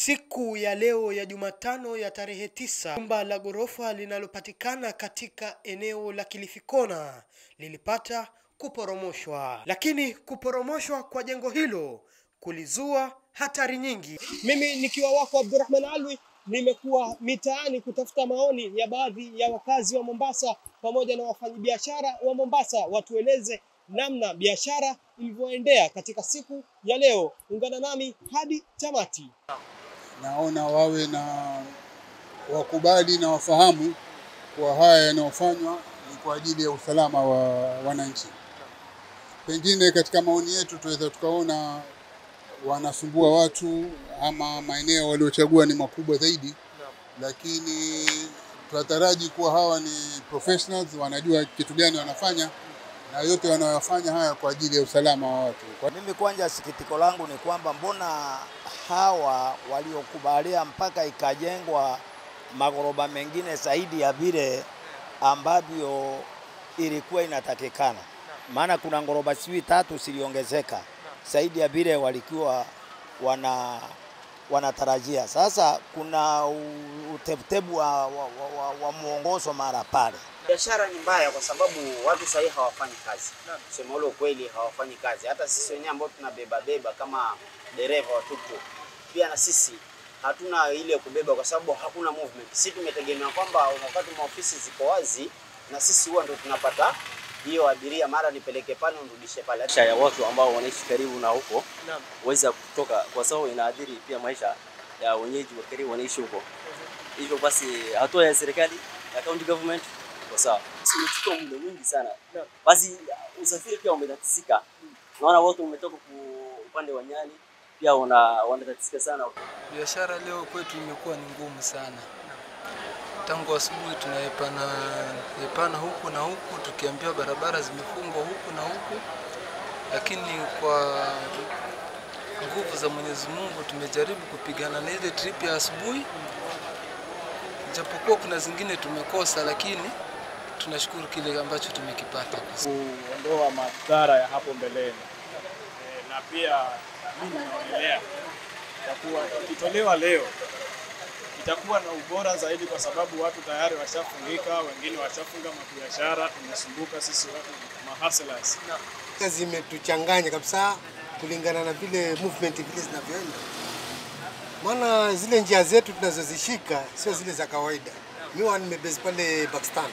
Siku ya leo ya Jumatano ya tarehe 9, jumba la ghorofa linalopatikana katika eneo la Kilifi Kona lilipata kuporomoshwa. Lakini kuporomoshwa kwa jengo hilo kulizua hatari nyingi. Mimi nikiwa wako Abdurrahman Alwi, nimekuwa mitaani kutafuta maoni ya baadhi ya wakazi wa Mombasa pamoja na wafanyabiashara wa Mombasa watueleze namna biashara ilivyoendea katika siku ya leo. Ungana nami hadi tamati. Naona wawe na wakubali na wafahamu kwa haya yanayofanywa ni kwa ajili ya usalama wa wananchi. Pengine katika maoni yetu tuweza tukaona wanasumbua watu ama maeneo waliochagua ni makubwa zaidi, lakini tunataraji kuwa hawa ni professionals, wanajua kitu gani wanafanya na yote wanayofanya haya kwa ajili ya usalama wa watu. Mimi kwanza sikitiko langu ni kwamba mbona hawa waliokubalia mpaka ikajengwa magoroba mengine zaidi ya vile ambavyo ilikuwa inatakikana. Maana kuna ngoroba siwi 3 ziliongezeka zaidi ya vile walikuwa wanatarajia. Sasa kuna utepetebu wa muongozo mara pale. Biashara ni mbaya kwa sababu watu sasa hawafanyi kazi. Kusema ule kweli hawafanyi kazi. Hata sisi wenyewe ambao tunabeba kama dereva wa tuktuk, pia na sisi hatuna ile kubeba kwa sababu hakuna movement. Sisi tumetegemea kwamba wakati maofisi ziko wazi na sisi huwa ndio tunapata hiyo abiria, mara nipeleke pale nirudishe pale. Maisha ya watu ambao wanaishi karibu na huko waweza kutoka, kwa sababu inaadhiri pia maisha ya wenyeji wa karibu wanaishi huko. Hivyo basi hatua ya serikali ya county government kwa sawa imechukua muda mwingi sana. Basi usafiri pia umetatizika. Naona watu wametoka upande wa Nyali pia wanatatizika sana. Biashara leo kwetu imekuwa ni ngumu sana. Tangu asubuhi tunaepana huku na huku, tukiambiwa barabara zimefungwa huku na huku, lakini kwa nguvu za Mwenyezi Mungu tumejaribu kupigana na ile trip ya asubuhi. Japokuwa kuna zingine tumekosa, lakini tunashukuru kile ambacho tumekipata. Kuondoa madhara ya hapo mbeleni. Na pia mimi naonelea itakuwa ikitolewa leo itakuwa na ubora zaidi kwa sababu watu tayari washafungika, wengine washafunga mabiashara, tumesumbuka sisi watu mahustlers. Kazi imetuchanganya kabisa kulingana na vile movement vile zinavyoenda. Maana zile njia zetu tunazozishika sio zile za kawaida. Mimi nimebase pale Pakistan.